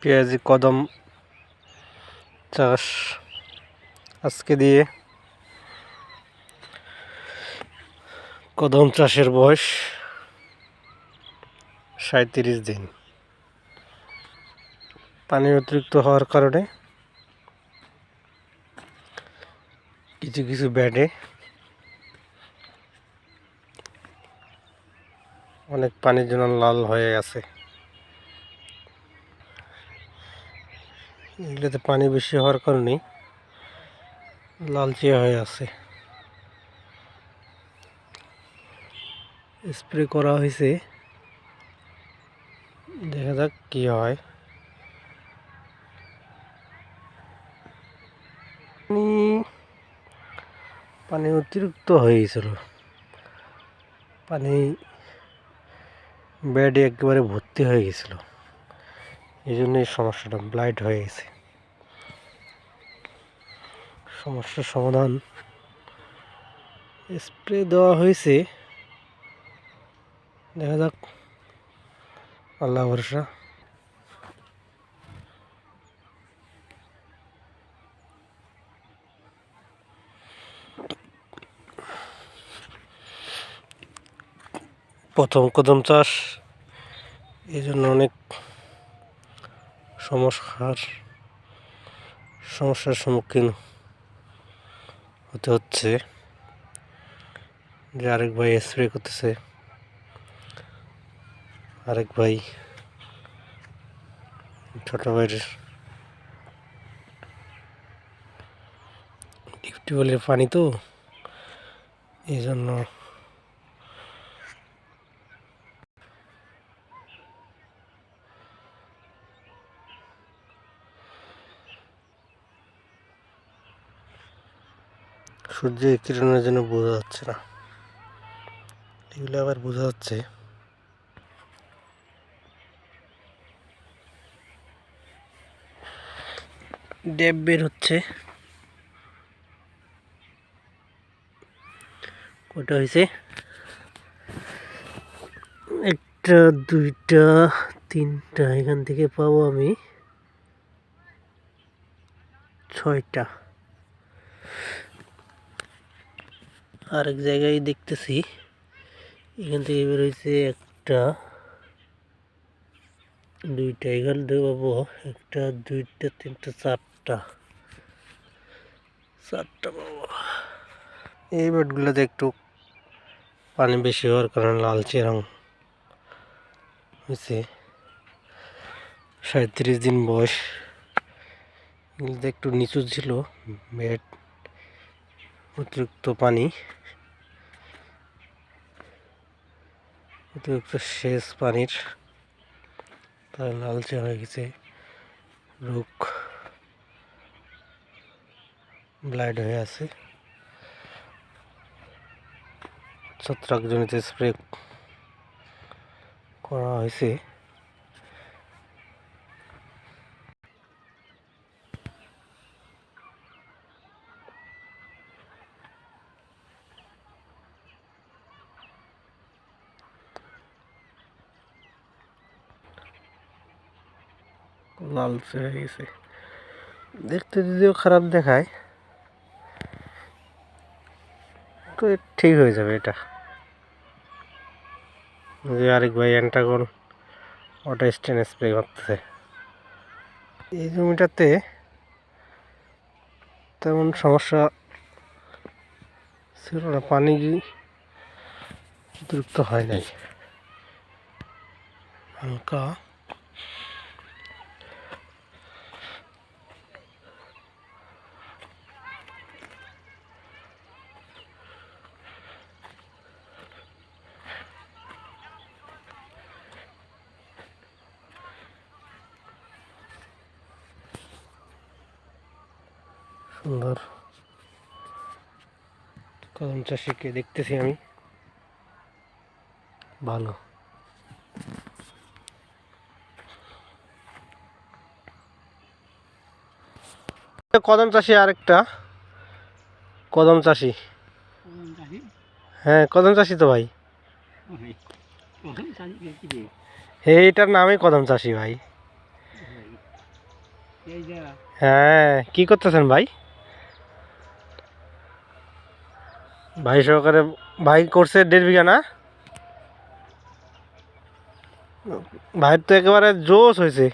পেঁয়াজি কদম চাষ আজকে দিয়ে কদম চাষের বয়স 37 দিন। পানি অতিরিক্ত হওয়ার কারণে কিছু কিছু ব্যাডে অনেক পানির জন্য লাল হয়ে আছে। এগুলোতে পানি বেশি হওয়ার কারণে লালচে হয়ে আছে। স্প্রে করা হয়েছে, দেখা যাক কি হয়। পানি অতিরিক্ত হয়ে গেছিল, পানি বেডে একেবারে ভর্তি হয়ে গেছিল, এই জন্য এই সমস্যাটা ব্লাইট হয়ে গেছে। সমস্যার সমাধান স্প্রে দেওয়া হয়েছে, দেখা যাক, আল্লাহ ভরসা। প্রথম কদম চাষ, এই জন্য অনেক সমস্যার সম্মুখীন হতে হচ্ছে। যে আরেক ভাই স্প্রে করতেছে, আরেক ভাই ছোট ভাইয়ের টিউবওয়েলের পানি তো, এই জন্য সূর্যের কিরণের জন্য বোঝা যাচ্ছে না, এগুলো আবার বোঝা যাচ্ছে। ডেব বের হচ্ছে, কটা হয়েছে? একটা, দুইটা, তিনটা, এখান থেকে পাবো আমি 6টা। আরেক জায়গায় দেখতেছি এখান থেকে বের হয়েছে একটা, দুইটা, এখান থেকে পাবো একটা, দুইটা, তিনটা, চারটা পাবো। এই বেডগুলোতে একটু পানি বেশি হওয়ার কারণে লালচে রং হয়েছে। 37 দিন বয়স, এগুলোতে একটু নিচু ছিল বেড, অতিরিক্ত পানি, অতিরিক্ত সেচ পানির, তাই লালচে হয়ে গেছে, রোগ ব্লাইড হয়ে আছে। ছত্রাকজনিত স্প্রে করা হয়েছে। লালচে হয়ে গেছে, দেখতে যদিও খারাপ দেখায়, তো ঠিক হয়ে যাবে এটা। যে আরেক ভাই অ্যান্টাগন ওটা স্টেন স্প্রে করতেছে। এই জমিটাতে তেমন সমস্যা ছিল না, পানি অতিরিক্ত হয় নাই, হালকা সুন্দর কদম চাষিকে দেখতেছি আমি, ভালো। কদম চাষি আরেকটা কদম চাষি, হ্যাঁ কদম চাষি তো ভাই, এইটার নামই কদম চাষি ভাই। হ্যাঁ, কি করতেছেন ভাই? ভাই সহকারে ভাই করছে 1.5 বিঘা না? ভাইয়ের তো একেবারে জোশ হয়েছে।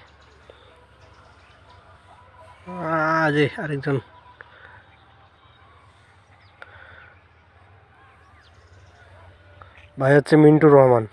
আরে আরেকজন ভাই হচ্ছে মিন্টু রহমান।